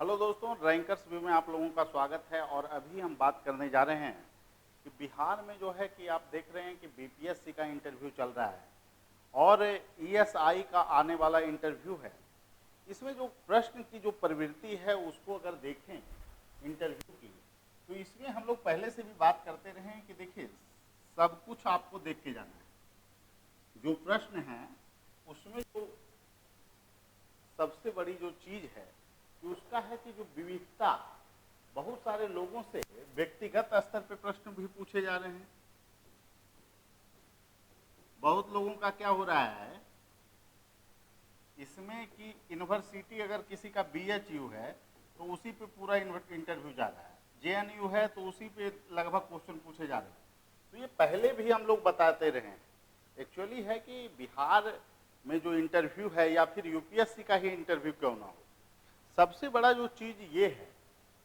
Hello दोस्तों, rankers view में आप लोगों का स्वागत है। और अभी हम बात करने जा रहे हैं कि बिहार में जो है कि आप देख रहे हैं कि बीपीएससी का इंटरव्यू चल रहा है और ईएसआई का आने वाला इंटरव्यू है। इसमें जो प्रश्न की जो प्रवृत्ति है उसको अगर देखें इंटरव्यू की, तो इसमें हम लोग पहले से भी बात करते रहे हैं कि देखिए, सब कुछ आपको देख के जाना है। जो प्रश्न है उसमें जो सबसे बड़ी जो चीज है कि उसका है कि जो विविधता, बहुत सारे लोगों से व्यक्तिगत स्तर पे प्रश्न भी पूछे जा रहे हैं। बहुत लोगों का क्या हो रहा है इसमें कि यूनिवर्सिटी अगर किसी का बीएचयू है तो उसी पे पूरा इंटरव्यू जा रहा है, जेएनयू है तो उसी पे लगभग क्वेश्चन पूछे जा रहे हैं। तो ये पहले भी हम लोग बताते रहे हैं। एक्चुअली है कि बिहार में जो इंटरव्यू है या फिर यूपीएससी का ही इंटरव्यू क्यों ना हो, सबसे बड़ा जो चीज़ ये है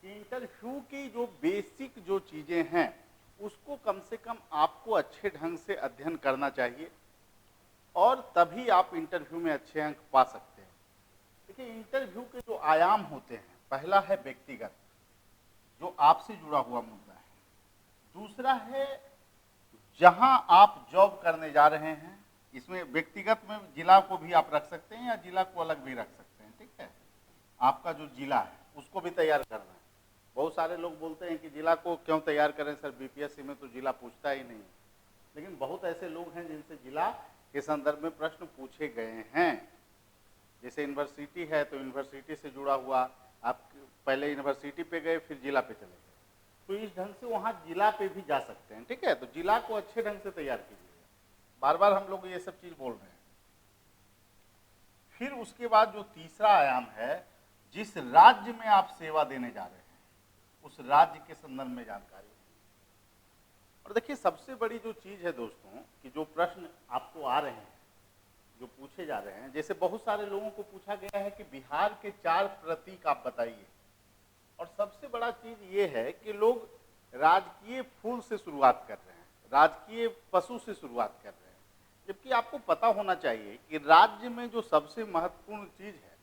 कि इंटरव्यू की जो बेसिक जो चीज़ें हैं उसको कम से कम आपको अच्छे ढंग से अध्ययन करना चाहिए और तभी आप इंटरव्यू में अच्छे अंक पा सकते हैं। देखिए, इंटरव्यू के जो आयाम होते हैं, पहला है व्यक्तिगत, जो आपसे जुड़ा हुआ मुद्दा है। दूसरा है जहां आप जॉब करने जा रहे हैं, इसमें व्यक्तिगत में जिला को भी आप रख सकते हैं या जिला को अलग भी रख सकते हैं। ठीक है, आपका जो जिला है उसको भी तैयार करना है। बहुत सारे लोग बोलते हैं कि जिला को क्यों तैयार करें सर, बीपीएससी में तो जिला पूछता ही नहीं। लेकिन बहुत ऐसे लोग हैं जिनसे जिला के संदर्भ में प्रश्न पूछे गए हैं। जैसे यूनिवर्सिटी है तो यूनिवर्सिटी से जुड़ा हुआ, आप पहले यूनिवर्सिटी पे गए फिर जिला पे चले गए, तो इस ढंग से वहाँ जिला पे भी जा सकते हैं। ठीक है, तो जिला को अच्छे ढंग से तैयार कीजिए। बार बार हम लोग ये सब चीज़ बोल रहे हैं। फिर उसके बाद जो तीसरा आयाम है, जिस राज्य में आप सेवा देने जा रहे हैं उस राज्य के संदर्भ में जानकारी। और देखिए, सबसे बड़ी जो चीज़ है दोस्तों कि जो प्रश्न आपको आ रहे हैं, जो पूछे जा रहे हैं, जैसे बहुत सारे लोगों को पूछा गया है कि बिहार के 4 प्रतीक आप बताइए। और सबसे बड़ा चीज़ ये है कि लोग राजकीय फूल से शुरुआत कर रहे हैं, राजकीय पशु से शुरुआत कर रहे हैं, जबकि आपको पता होना चाहिए कि राज्य में जो सबसे महत्वपूर्ण चीज़ है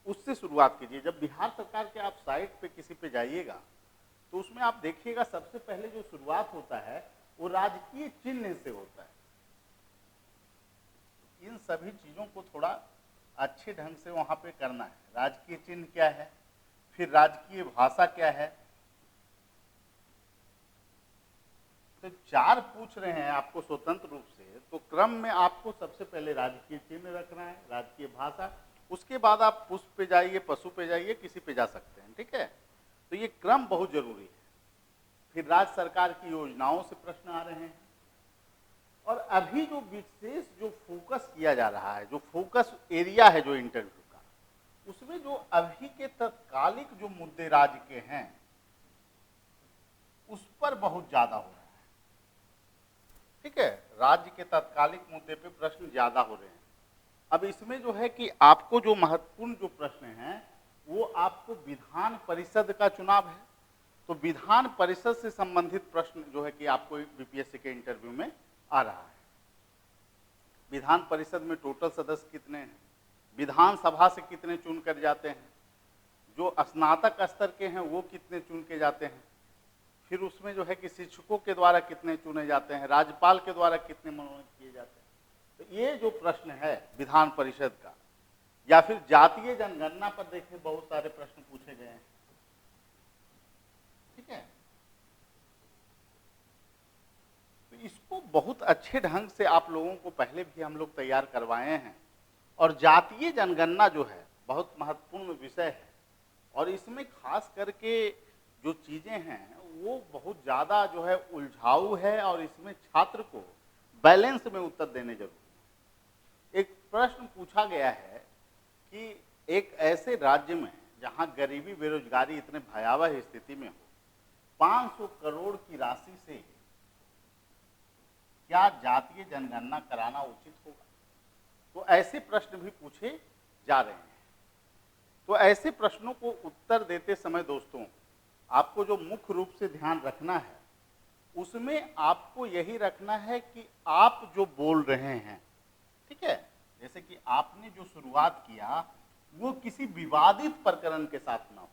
उससे शुरुआत कीजिए। जब बिहार सरकार के आप साइट पे किसी पे जाइएगा तो उसमें आप देखिएगा सबसे पहले जो शुरुआत होता है वो राजकीय चिन्ह से होता है। इन सभी चीज़ों को थोड़ा अच्छे ढंग से वहाँ पे करना है। राजकीय चिन्ह क्या है, फिर राजकीय भाषा क्या है। तो 4 पूछ रहे हैं आपको स्वतंत्र रूप से, तो क्रम में आपको सबसे पहले राजकीय चिन्ह रखना है, राजकीय भाषा, उसके बाद आप पुष्प पे जाइए, पशु पे जाइए, किसी पे जा सकते हैं। ठीक है, तो ये क्रम बहुत जरूरी है। फिर राज्य सरकार की योजनाओं से प्रश्न आ रहे हैं। और अभी जो विशेष जो फोकस किया जा रहा है, जो फोकस एरिया है जो इंटरव्यू का, उसमें जो अभी के तत्कालिक जो मुद्दे राज्य के हैं उस पर बहुत ज्यादा हो रहा है। ठीक है, राज्य के तत्कालिक मुद्दे पे प्रश्न ज्यादा हो रहे हैं। अब इसमें जो है कि आपको जो महत्वपूर्ण जो प्रश्न हैं वो आपको विधान परिषद का चुनाव है, तो विधान परिषद से संबंधित प्रश्न जो है कि आपको बीपीएससी के इंटरव्यू में आ रहा है। विधान परिषद में टोटल सदस्य कितने हैं, विधानसभा से कितने चुन कर जाते हैं, जो स्नातक स्तर के हैं वो कितने चुन के जाते हैं, फिर उसमें जो है कि शिक्षकों के द्वारा कितने चुने जाते हैं, राज्यपाल के द्वारा कितने मनोनीत किए जाते हैं। तो ये जो प्रश्न है विधान परिषद का, या फिर जातीय जनगणना पर देखें बहुत सारे प्रश्न पूछे गए हैं। ठीक है, तो इसको बहुत अच्छे ढंग से आप लोगों को पहले भी हम लोग तैयार करवाए हैं। और जातीय जनगणना जो है बहुत महत्वपूर्ण विषय है और इसमें खास करके जो चीज़ें हैं वो बहुत ज़्यादा जो है उलझाऊ है और इसमें छात्र को बैलेंस में उत्तर देने जरूरी है। एक प्रश्न पूछा गया है कि एक ऐसे राज्य में जहां गरीबी बेरोजगारी इतने भयावह स्थिति में हो, 500 करोड़ की राशि से क्या जातीय जनगणना कराना उचित होगा? तो ऐसे प्रश्न भी पूछे जा रहे हैं। तो ऐसे प्रश्नों को उत्तर देते समय दोस्तों आपको जो मुख्य रूप से ध्यान रखना है उसमें आपको यही रखना है कि आप जो बोल रहे हैं, ठीक है, जैसे कि आपने जो शुरुआत किया वो किसी विवादित प्रकरण के साथ ना हो।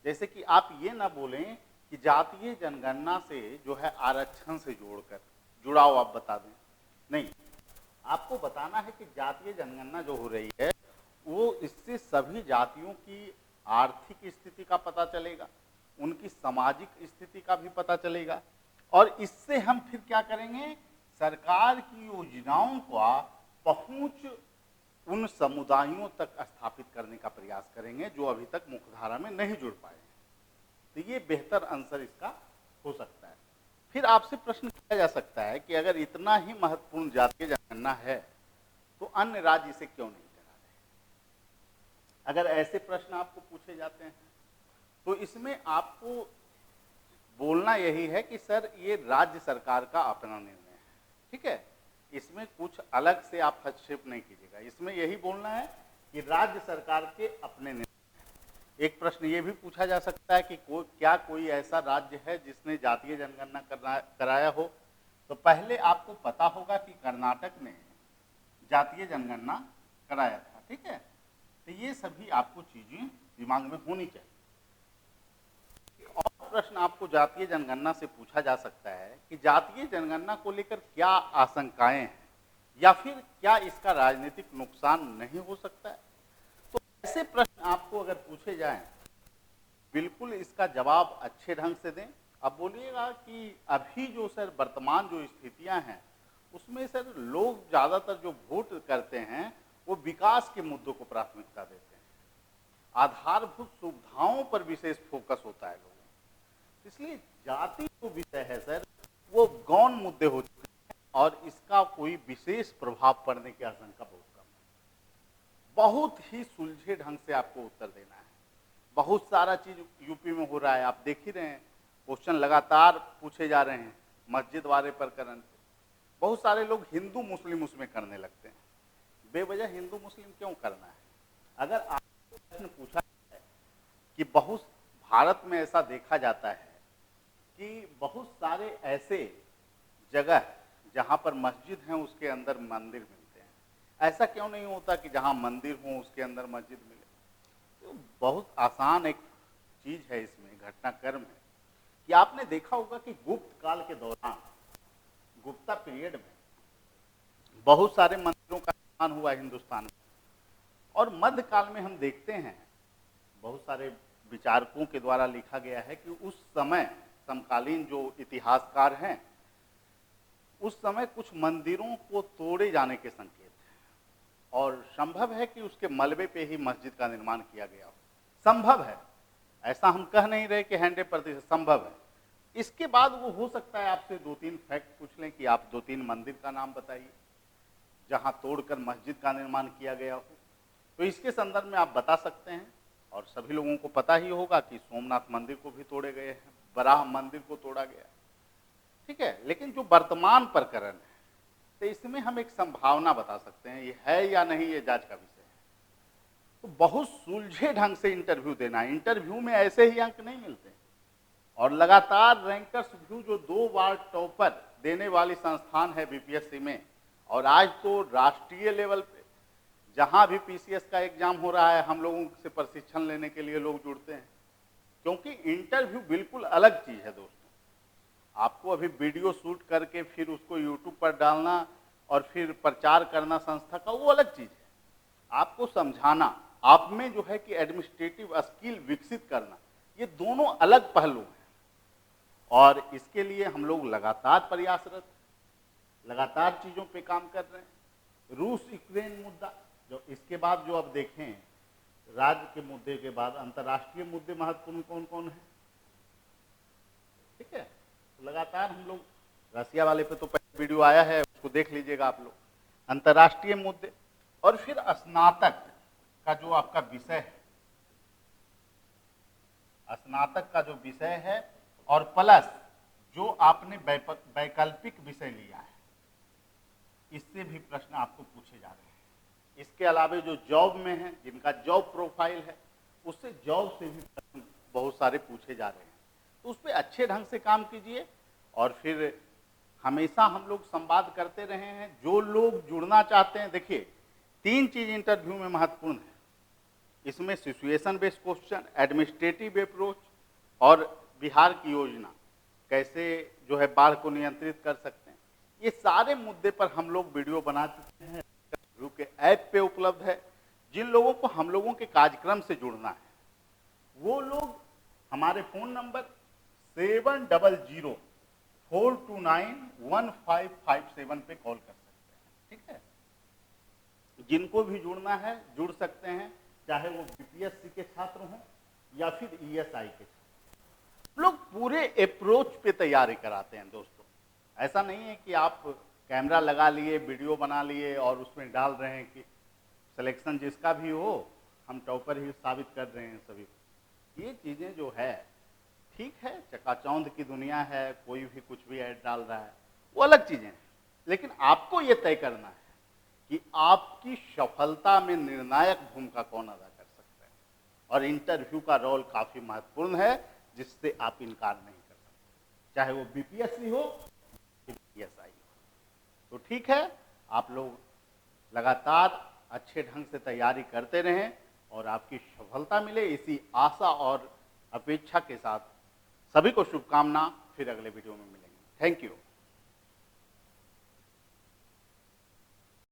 जैसे कि आप ये ना बोलें कि जातीय जनगणना से जो है आरक्षण से जोड़कर जुड़ाव आप बता दें, नहीं, आपको बताना है कि जातीय जनगणना जो हो रही है वो इससे सभी जातियों की आर्थिक स्थिति का पता चलेगा, उनकी सामाजिक स्थिति का भी पता चलेगा, और इससे हम फिर क्या करेंगे, सरकार की योजनाओं का पहुंच उन समुदायों तक स्थापित करने का प्रयास करेंगे जो अभी तक मुख्यधारा में नहीं जुड़ पाए हैं। तो ये बेहतर आंसर इसका हो सकता है। फिर आपसे प्रश्न किया जा सकता है कि अगर इतना ही महत्वपूर्ण जातीय जनगणना है तो अन्य राज्य इसे क्यों नहीं करा रहे। अगर ऐसे प्रश्न आपको पूछे जाते हैं तो इसमें आपको बोलना यही है कि सर ये राज्य सरकार का अपना निर्णय है, ठीक है, इसमें कुछ अलग से आप हस्तक्षेप नहीं कीजिएगा, इसमें यही बोलना है कि राज्य सरकार के अपने निर्णय। एक प्रश्न ये भी पूछा जा सकता है कि क्या कोई ऐसा राज्य है जिसने जातीय जनगणना कराया हो, तो पहले आपको पता होगा कि कर्नाटक ने जातीय जनगणना कराया था, ठीक है। तो ये सभी आपको चीजें दिमाग में होनी चाहिए। और प्रश्न आपको जातीय जनगणना से पूछा जा सकता है कि जातीय जनगणना को लेकर क्या आशंकाएं हैं या फिर क्या इसका राजनीतिक नुकसान नहीं हो सकता है। तो ऐसे प्रश्न आपको अगर पूछे जाएं, बिल्कुल इसका जवाब अच्छे ढंग से दें। अब बोलिएगा कि अभी जो सर वर्तमान जो स्थितियां हैं उसमें सर लोग ज़्यादातर जो वोट करते हैं वो विकास के मुद्दों को प्राथमिकता देते हैं, आधारभूत सुविधाओं पर विशेष फोकस होता है लोगों, इसलिए जाति जो विषय है सर वो गौण मुद्दे हो चुके हैं और इसका कोई विशेष प्रभाव पड़ने की आशंका बहुत कम है। बहुत ही सुलझे ढंग से आपको उत्तर देना है। बहुत सारा चीज यूपी में हो रहा है, आप देख ही रहे हैं, क्वेश्चन लगातार पूछे जा रहे हैं मस्जिद वाले प्रकरण पे। बहुत सारे लोग हिंदू मुस्लिम उसमें करने लगते हैं, बेवजह हिंदू मुस्लिम क्यों करना है। अगर आपको प्रश्न पूछा है कि बहुत भारत में ऐसा देखा जाता है कि बहुत सारे ऐसे जगह जहाँ पर मस्जिद हैं उसके अंदर मंदिर मिलते हैं, ऐसा क्यों नहीं होता कि जहाँ मंदिर हो उसके अंदर मस्जिद मिले। तो बहुत आसान एक चीज है इसमें घटनाक्रम है कि आपने देखा होगा कि गुप्त काल के दौरान, गुप्ता पीरियड में बहुत सारे मंदिरों का निर्माण हुआ हिंदुस्तान में, और मध्यकाल में हम देखते हैं बहुत सारे विचारकों के द्वारा लिखा गया है कि उस समय समकालीन जो इतिहासकार हैं उस समय कुछ मंदिरों को तोड़े जाने के संकेत हैं और संभव है कि उसके मलबे पे ही मस्जिद का निर्माण किया गया हो। संभव है, ऐसा हम कह नहीं रहे कि 100% संभव है। इसके बाद वो हो सकता है आपसे 2-3 फैक्ट पूछ लें कि आप 2-3 मंदिर का नाम बताइए जहां तोड़कर मस्जिद का निर्माण किया गया हो, तो इसके संदर्भ में आप बता सकते हैं। और सभी लोगों को पता ही होगा कि सोमनाथ मंदिर को भी तोड़े गए हैं, बराह मंदिर को तोड़ा गया, ठीक है। लेकिन जो वर्तमान प्रकरण है तो इसमें हम एक संभावना बता सकते हैं, ये है या नहीं ये जांच का विषय है। तो बहुत सुलझे ढंग से इंटरव्यू देना है, इंटरव्यू में ऐसे ही अंक नहीं मिलते, और लगातार रैंकर्स व्यू जो 2 बार टॉपर देने वाली संस्थान है बीपीएससी में, और आज तो राष्ट्रीय लेवल पे जहां भी पीसीएस का एग्जाम हो रहा है हम लोगों से प्रशिक्षण लेने के लिए लोग जुड़ते हैं, क्योंकि इंटरव्यू बिल्कुल अलग चीज है दोस्तों। आपको अभी वीडियो शूट करके फिर उसको यूट्यूब पर डालना और फिर प्रचार करना संस्था का, वो अलग चीज है। आपको समझाना, आप में जो है कि एडमिनिस्ट्रेटिव स्किल विकसित करना, ये दोनों अलग पहलू हैं, और इसके लिए हम लोग लगातार प्रयासरत, लगातार चीजों पे काम कर रहे हैं। रूस यूक्रेन मुद्दा, जो इसके बाद जो अब देखें राज्य के मुद्दे के बाद अंतर्राष्ट्रीय मुद्दे महत्वपूर्ण कौन कौन है, ठीक है। तो लगातार हम लोग, रसिया वाले पे तो पहले वीडियो आया है, उसको देख लीजिएगा आप लोग, अंतर्राष्ट्रीय मुद्दे, और फिर स्नातक का जो आपका विषय है, स्नातक का जो विषय है, और प्लस जो आपने वैकल्पिक विषय लिया है, इससे भी प्रश्न आपको पूछे जा रहे हैं। इसके अलावा जो जॉब में है, जिनका जॉब प्रोफाइल है, उससे जॉब से भी प्रश्न बहुत सारे पूछे जा रहे हैं। तो उस पर अच्छे ढंग से काम कीजिए, और फिर हमेशा हम लोग संवाद करते रहे हैं। जो लोग जुड़ना चाहते हैं, देखिए 3 चीज इंटरव्यू में महत्वपूर्ण है। इसमें situation based question, administrative approach और बिहार की योजना कैसे जो है बाढ़ को नियंत्रित कर सकते हैं, ये सारे मुद्दे पर हम लोग वीडियो बना चुके हैं, जो कि ऐप पे उपलब्ध है। जिन लोगों को हम लोगों के कार्यक्रम से जुड़ना है वो लोग हमारे फ़ोन नंबर 7004291557 पे कॉल कर सकते हैं, ठीक है। जिनको भी जुड़ना है जुड़ सकते हैं, चाहे वो बीपीएससी के छात्र हों या फिर ईएसआई के छात्र। लोग पूरे अप्रोच पे तैयारी कराते हैं दोस्तों। ऐसा नहीं है कि आप कैमरा लगा लिए, वीडियो बना लिए और उसमें डाल रहे हैं कि सिलेक्शन जिसका भी हो हम टॉपर ही साबित कर रहे हैं सभी। ये चीज़ें जो है ठीक है, चकाचौंध की दुनिया है, कोई भी कुछ भी ऐड डाल रहा है, वो अलग चीज़ें हैं, लेकिन आपको ये तय करना है कि आपकी सफलता में निर्णायक भूमिका कौन अदा कर सकता है। और इंटरव्यू का रोल काफ़ी महत्वपूर्ण है, जिससे आप इनकार नहीं कर सकते, चाहे वो बीपीएससी हो या पीएसआई हो। तो ठीक है, आप लोग लगातार अच्छे ढंग से तैयारी करते रहें और आपकी सफलता मिले, इसी आशा और अपेक्षा के साथ सभी को शुभकामना। फिर अगले वीडियो में मिलेंगे। Thank you.